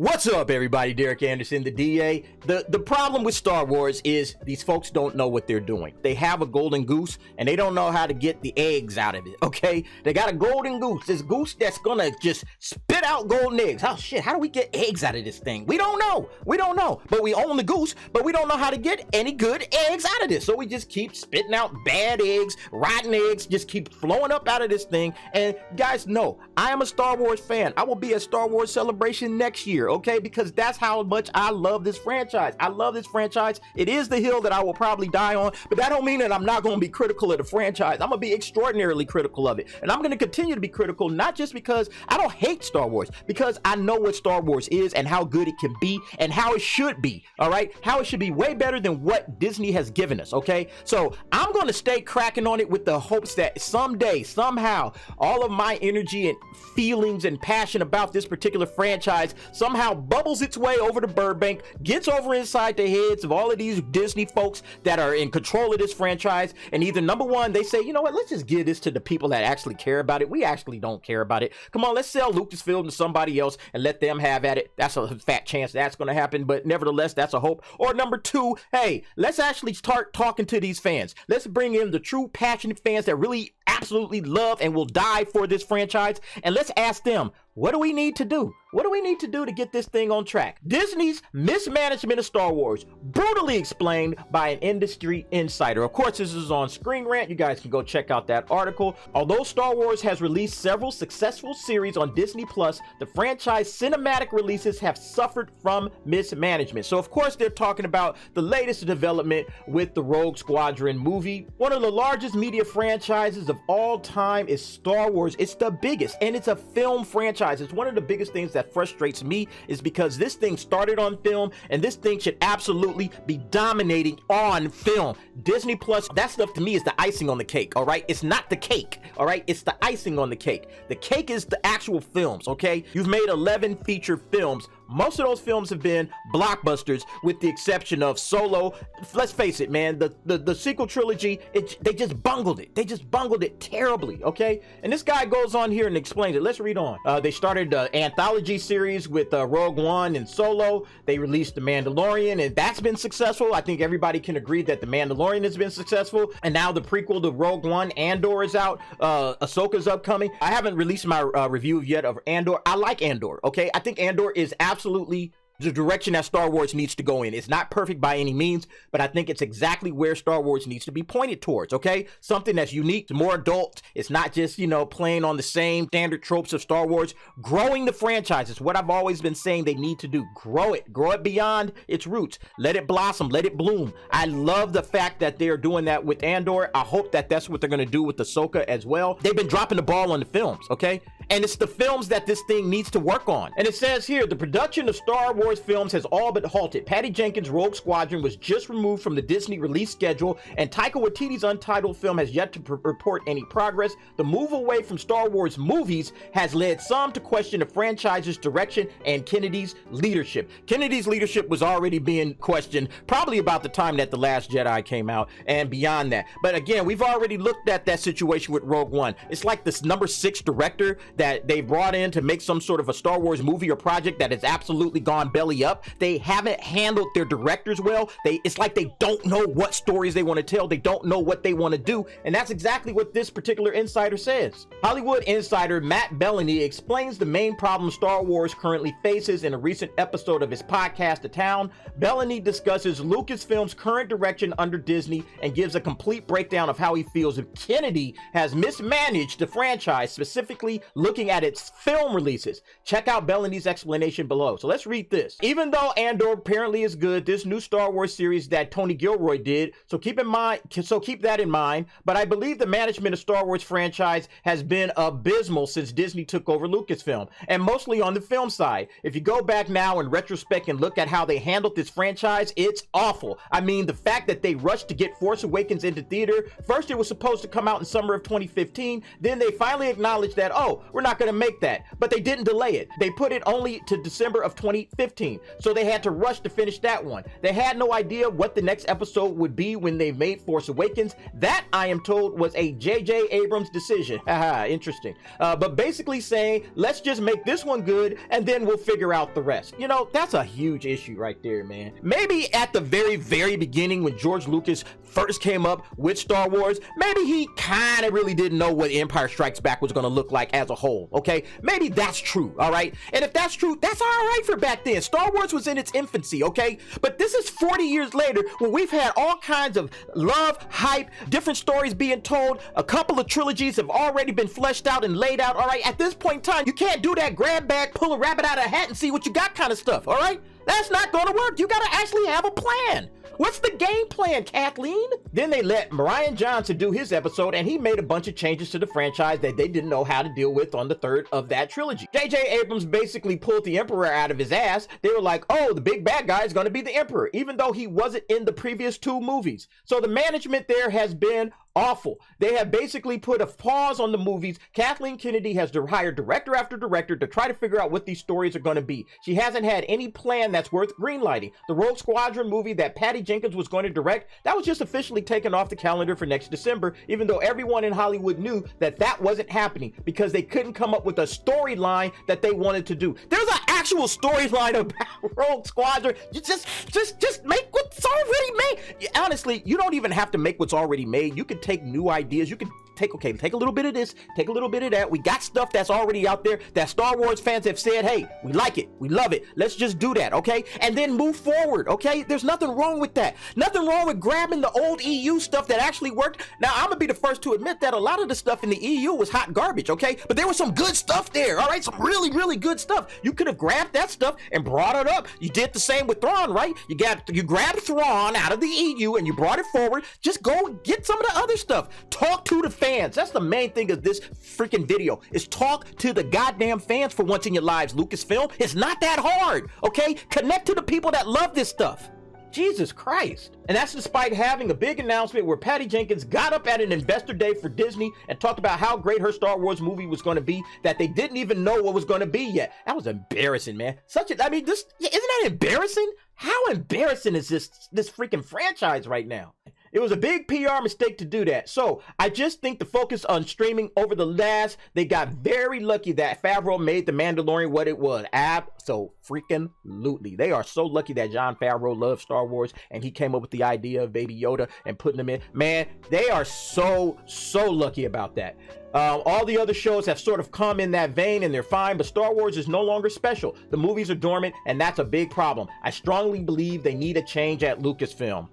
What's up, everybody? Derek Anderson, the DA. The problem with Star Wars is these folks don't know what they're doing. They have a golden goose and they don't know how to get the eggs out of it, okay? They got a golden goose, this goose that's gonna just spit out golden eggs. Oh shit, how do we get eggs out of this thing? We don't know, but we own the goose, but we don't know how to get any good eggs out of this. So we just keep spitting out bad eggs, rotten eggs, just keep flowing up out of this thing. And guys, no, I am a Star Wars fan. I will be at Star Wars Celebration next year, okay? Because that's how much I love this franchise. I love this franchise. It is the hill that I will probably die on, but that don't mean that I'm not going to be critical of the franchise. I'm going to be extraordinarily critical of it. And I'm going to continue to be critical, not just because I don't hate Star Wars, because I know what Star Wars is and how good it can be and how it should be, all right? How it should be way better than what Disney has given us, okay? So I'm going to stay cracking on it with the hopes that someday, somehow, all of my energy and feelings and passion about this particular franchise somehow bubbles its way over to Burbank, gets over inside the heads of all of these Disney folks that are in control of this franchise, and either number one, they say, you know what, let's just give this to the people that actually care about it. We actually don't care about it. Come on, let's sell Lucasfilm to somebody else and let them have at it. That's a fat chance that's going to happen, but nevertheless, that's a hope. Or number two, hey, let's actually start talking to these fans. Let's bring in the true passionate fans that really absolutely love and will die for this franchise, and let's ask them, what do we need to do? What do we need to do to get this thing on track? Disney's mismanagement of Star Wars, brutally explained by an industry insider. Of course, this is on Screen Rant. You guys can go check out that article. Although Star Wars has released several successful series on Disney Plus, the franchise cinematic releases have suffered from mismanagement. So, of course, they're talking about the latest development with the Rogue Squadron movie. One of the largest media franchises of all time is Star Wars. It's the biggest, and it's a film franchise. It's one of the biggest things that frustrates me is because this thing started on film and this thing should absolutely be dominating on film. Disney Plus, that stuff to me is the icing on the cake, all right? It's not the cake, all right? It's the icing on the cake. The cake is the actual films, okay? You've made 11 feature films. Most of those films have been blockbusters with the exception of Solo. Let's face it, man, the sequel trilogy, they just bungled it. They just bungled it terribly, okay? And this guy goes on here and explains it. Let's read on. They started an anthology series with Rogue One and Solo. They released The Mandalorian, and that's been successful. I think everybody can agree that The Mandalorian has been successful. And now the prequel to Rogue One, Andor, is out. Ahsoka's upcoming. I haven't released my review yet of Andor. I like Andor, okay? I think Andor is absolutely the direction that Star Wars needs to go in. It's not perfect by any means, but I think it's exactly where Star Wars needs to be pointed towards, okay? Something that's unique, more adult. It's not just, you know, playing on the same standard tropes of Star Wars. Growing the franchise is what I've always been saying they need to do. Grow it beyond its roots. Let it blossom, let it bloom. I love the fact that they're doing that with Andor. I hope that that's what they're going to do with Ahsoka as well. They've been dropping the ball on the films, okay? And it's the films that this thing needs to work on. And it says here, the production of Star Wars films has all but halted. Patty Jenkins' Rogue Squadron was just removed from the Disney release schedule, and Taika Waititi's untitled film has yet to report any progress. The move away from Star Wars movies has led some to question the franchise's direction and Kennedy's leadership. Kennedy's leadership was already being questioned probably about the time that The Last Jedi came out and beyond that. But again, we've already looked at that situation with Rogue One. It's like this number 6 director that they brought in to make some sort of a Star Wars movie or project that has absolutely gone belly up. They haven't handled their directors well. It's like they don't know what stories they want to tell. They don't know what they want to do. And that's exactly what this particular insider says. Hollywood insider Matt Bellany explains the main problem Star Wars currently faces in a recent episode of his podcast, The Town. Bellany discusses Lucasfilm's current direction under Disney and gives a complete breakdown of how he feels if Kennedy has mismanaged the franchise, specifically looking at its film releases. Check out Bellany's explanation below. So let's read this. Even though Andor apparently is good, this new Star Wars series that Tony Gilroy did, so keep that in mind, but I believe the management of Star Wars franchise has been abysmal since Disney took over Lucasfilm, and mostly on the film side. If you go back now in retrospect and look at how they handled this franchise, it's awful. I mean, the fact that they rushed to get Force Awakens into theater, first it was supposed to come out in summer of 2015, then they finally acknowledged that, oh, we're not going to make that, but they didn't delay it. They put it only to December of 2015. 2015, so they had to rush to finish that one. They had no idea what the next episode would be when they made Force Awakens. That, I am told, was a J.J. Abrams decision. Haha, interesting. But basically saying, let's just make this one good and then we'll figure out the rest. You know, that's a huge issue right there, man. Maybe at the very beginning when George Lucas first came up with Star Wars, maybe he kind of really didn't know what Empire Strikes Back was going to look like as a whole, okay? Maybe that's true, all right? And if that's true, that's all right for back then. Star Wars was in its infancy, okay? But this is 40 years later when we've had all kinds of love, hype, different stories being told. A couple of trilogies have already been fleshed out and laid out, all right? At this point in time, you can't do that grab bag, pull a rabbit out of a hat and see what you got kind of stuff, all right? That's not going to work. You got to actually have a plan. What's the game plan, Kathleen? Then they let Rian Johnson do his episode, and he made a bunch of changes to the franchise that they didn't know how to deal with on the third of that trilogy. J.J. Abrams basically pulled the Emperor out of his ass. They were like, oh, the big bad guy is going to be the Emperor, even though he wasn't in the previous two movies. So the management there has been awful. They have basically put a pause on the movies. Kathleen Kennedy has hired director after director to try to figure out what these stories are going to be. She hasn't had any plan that's worth greenlighting. The Rogue Squadron movie that Patty Jenkins was going to direct, that was just officially taken off the calendar for next December, even though everyone in Hollywood knew that that wasn't happening because they couldn't come up with a storyline that they wanted to do. There's an actual storyline about Rogue Squadron. You just make what's already made. Honestly, you don't even have to make what's already made. You can take new ideas. You can take a little bit of this, take a little bit of that. We got stuff that's already out there that Star Wars fans have said, hey, we like it, we love it, let's just do that, okay? And then move forward, okay? There's nothing wrong with that. Nothing wrong with grabbing the old EU stuff that actually worked. Now, I'm gonna be the first to admit that a lot of the stuff in the EU was hot garbage, okay? But there was some good stuff there, all right? Some really good stuff. You could have grabbed that stuff and brought it up. You did the same with Thrawn, right? You grabbed Thrawn out of the EU and you brought it forward. Just go get some of the other stuff. Talk to the fans. That's the main thing of this freaking video, is talk to the goddamn fans for once in your lives, Lucasfilm. It's not that hard, okay? Connect to the people that love this stuff. Jesus Christ. And that's despite having a big announcement where Patty Jenkins got up at an investor day for Disney and talked about how great her Star Wars movie was going to be, that they didn't even know what was going to be isn't embarrassing, man. Isn't that embarrassing? How embarrassing is this freaking franchise right now? It was a big PR mistake to do that. So I just think the focus on streaming over the last, they got very lucky that Favreau made The Mandalorian what it was. Absolutely. They are so lucky that Jon Favreau loves Star Wars and he came up with the idea of Baby Yoda and putting them in. Man, they are so lucky about that. All the other shows have sort of come in that vein and they're fine, but Star Wars is no longer special. The movies are dormant and that's a big problem. I strongly believe they need a change at Lucasfilm.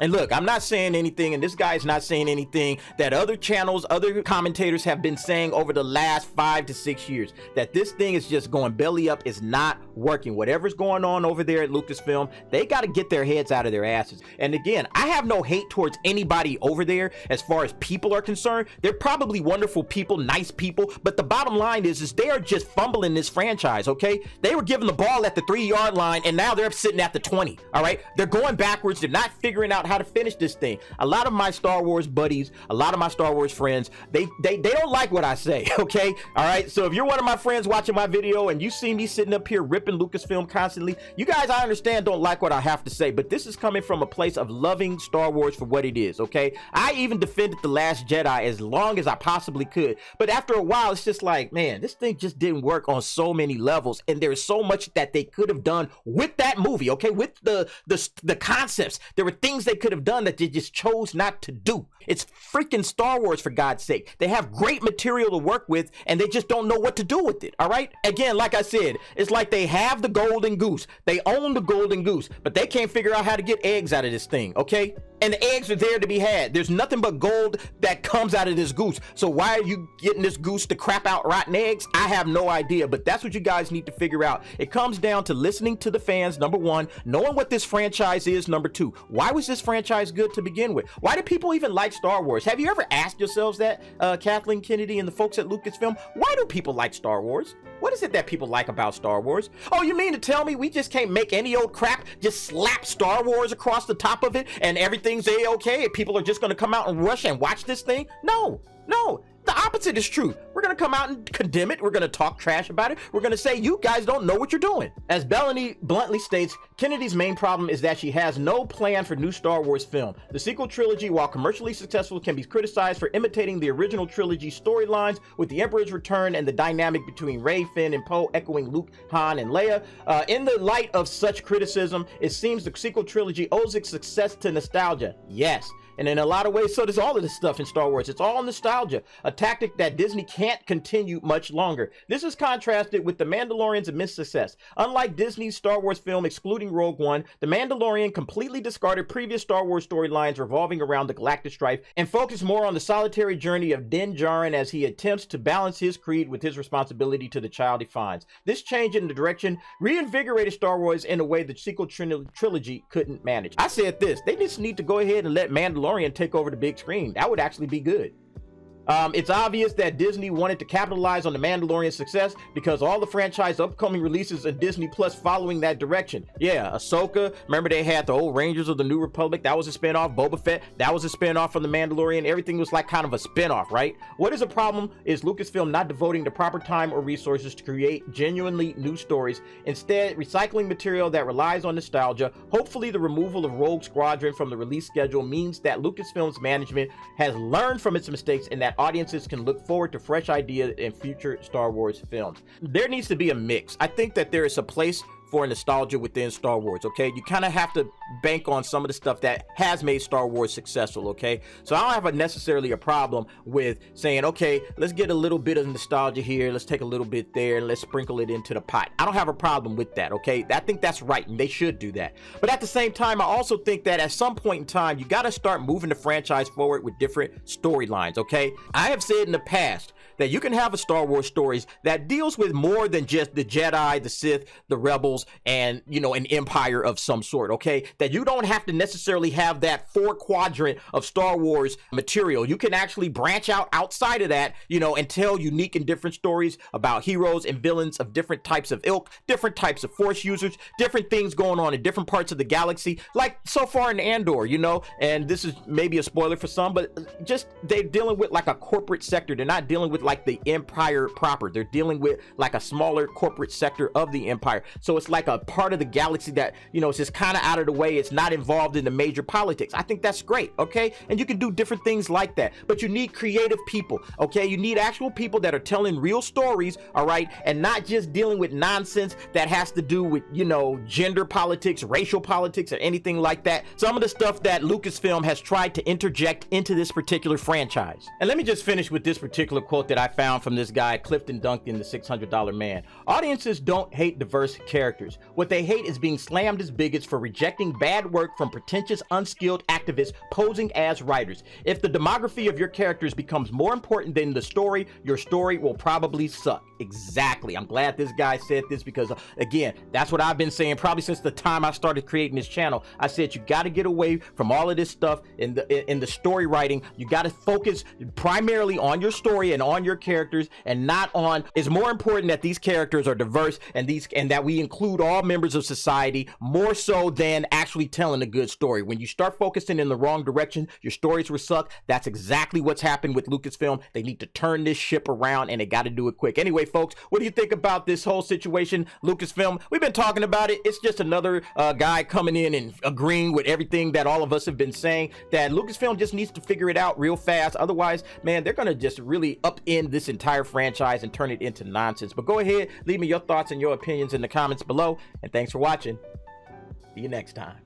And look, I'm not saying anything, and this guy's not saying anything that other channels, other commentators have been saying over the last 5 to 6 years, that this thing is just going belly up, is not working. Whatever's going on over there at Lucasfilm, they got to get their heads out of their asses. And again, I have no hate towards anybody over there as far as people are concerned. They're probably wonderful people, nice people, but the bottom line is they are just fumbling this franchise, okay? They were given the ball at the 3-yard line, and now they're sitting at the 20, all right? They're going backwards. They're not figuring out how to finish this thing. A lot of my Star Wars buddies, a lot of my Star Wars friends, they don't like what I say, okay? All right, so if you're one of my friends watching my video and you see me sitting up here ripping Lucasfilm constantly, you guys, I understand, don't like what I have to say, but this is coming from a place of loving Star Wars for what it is, okay? I even defended The Last Jedi as long as I possibly could, but after a while, it's just like, man, this thing just didn't work on so many levels, and there's so much that they could have done with that movie, okay? With the concepts. There were things they could have done that they just chose not to do. It's freaking Star Wars, for God's sake. They have great material to work with and they just don't know what to do with it, all right? Again, like I said, it's like they have the golden goose. They own the golden goose, but they can't figure out how to get eggs out of this thing, okay? And the eggs are there to be had. There's nothing but gold that comes out of this goose. So why are you getting this goose to crap out rotten eggs? I have no idea, but that's what you guys need to figure out. It comes down to listening to the fans, number one, knowing what this franchise is, number two. Why was this franchise good to begin with? Why do people even like Star Wars? Have you ever asked yourselves that, Kathleen Kennedy and the folks at Lucasfilm? Why do people like Star Wars? What is it that people like about Star Wars? Oh, you mean to tell me we just can't make any old crap, just slap Star Wars across the top of it and everything's A-okay and people are just going to come out and rush and watch this thing? No. the opposite is true. We're gonna come out and condemn it. We're gonna talk trash about it. We're gonna say you guys don't know what you're doing. As Bellany bluntly states, Kennedy's main problem is that she has no plan for new Star Wars film. The sequel trilogy, while commercially successful, can be criticized for imitating the original trilogy storylines, with the Emperor's return and the dynamic between Rey, Finn, and Poe echoing Luke, Han, and Leia. In the light of such criticism, it seems the sequel trilogy owes its success to nostalgia. Yes. And in a lot of ways, so does all of this stuff in Star Wars. It's all nostalgia, a tactic that Disney can't continue much longer. This is contrasted with The Mandalorian's immense success. Unlike Disney's Star Wars film excluding Rogue One, The Mandalorian completely discarded previous Star Wars storylines revolving around the galactic strife and focused more on the solitary journey of Din Djarin as he attempts to balance his creed with his responsibility to the child he finds. This change in the direction reinvigorated Star Wars in a way the sequel trilogy couldn't manage. I said this, they just need to go ahead and let Mandalorian take over the big screen. That would actually be good. It's obvious that Disney wanted to capitalize on The Mandalorian's success because all the franchise upcoming releases in Disney Plus following that direction. Yeah, Ahsoka, remember they had the old Rangers of the New Republic, that was a spinoff. Boba Fett, that was a spinoff from The Mandalorian. Everything was like kind of a spinoff, right? What is a problem is Lucasfilm not devoting the proper time or resources to create genuinely new stories, instead recycling material that relies on nostalgia. Hopefully the removal of Rogue Squadron from the release schedule means that Lucasfilm's management has learned from its mistakes and that audiences can look forward to fresh ideas in future Star Wars films. There needs to be a mix. I think that there is a place for nostalgia within Star Wars, okay? You kind of have to bank on some of the stuff that has made Star Wars successful, okay? So I don't have necessarily a problem with saying, okay, let's get a little bit of nostalgia here, let's take a little bit there, and let's sprinkle it into the pot. I don't have a problem with that, okay? I think that's right, and they should do that. But at the same time, I also think that at some point in time, you got to start moving the franchise forward with different storylines, okay? I have said in the past that you can have a Star Wars stories that deals with more than just the Jedi, the Sith, the Rebels, and, you know, an empire of some sort, okay? That you don't have to necessarily have that 4-quadrant of Star Wars material. You can actually branch out outside of that, you know, and tell unique and different stories about heroes and villains of different types of ilk, different types of Force users, different things going on in different parts of the galaxy, like so far in Andor, you know, and this is maybe a spoiler for some, but just they're dealing with like a corporate sector. They're not dealing with like the empire proper. They're dealing with like a smaller corporate sector of the empire. So it's like a part of the galaxy that, you know, it's just kind of out of the way. It's not involved in the major politics. I think that's great, okay? And you can do different things like that, but you need creative people, okay? You need actual people that are telling real stories, all right? And not just dealing with nonsense that has to do with, you know, gender politics, racial politics, or anything like that. Some of the stuff that Lucasfilm has tried to interject into this particular franchise. And let me just finish with this particular quote that I found from this guy, Clifton Duncan, the $600 man. Audiences don't hate diverse characters. What they hate is being slammed as bigots for rejecting bad work from pretentious, unskilled activists posing as writers. If the demography of your characters becomes more important than the story, your story will probably suck. Exactly. I'm glad this guy said this because, again, that's what I've been saying probably since the time I started creating this channel. I said you got to get away from all of this stuff in the story writing. You got to focus primarily on your story and on your characters, and not on, it's more important that these characters are diverse and that we include all members of society more so than actually telling a good story. When you start focusing in the wrong direction, your stories will suck. That's exactly what's happened with Lucasfilm. They need to turn this ship around, and they got to do it quick. Anyway, folks, what do you think about this whole situation, Lucasfilm? We've been talking about it. It's just another guy coming in and agreeing with everything that all of us have been saying, that Lucasfilm just needs to figure it out real fast. Otherwise, man, they're gonna just really upend this entire franchise and turn it into nonsense. But go ahead, leave me your thoughts and your opinions in the comments below, and thanks for watching. See you next time.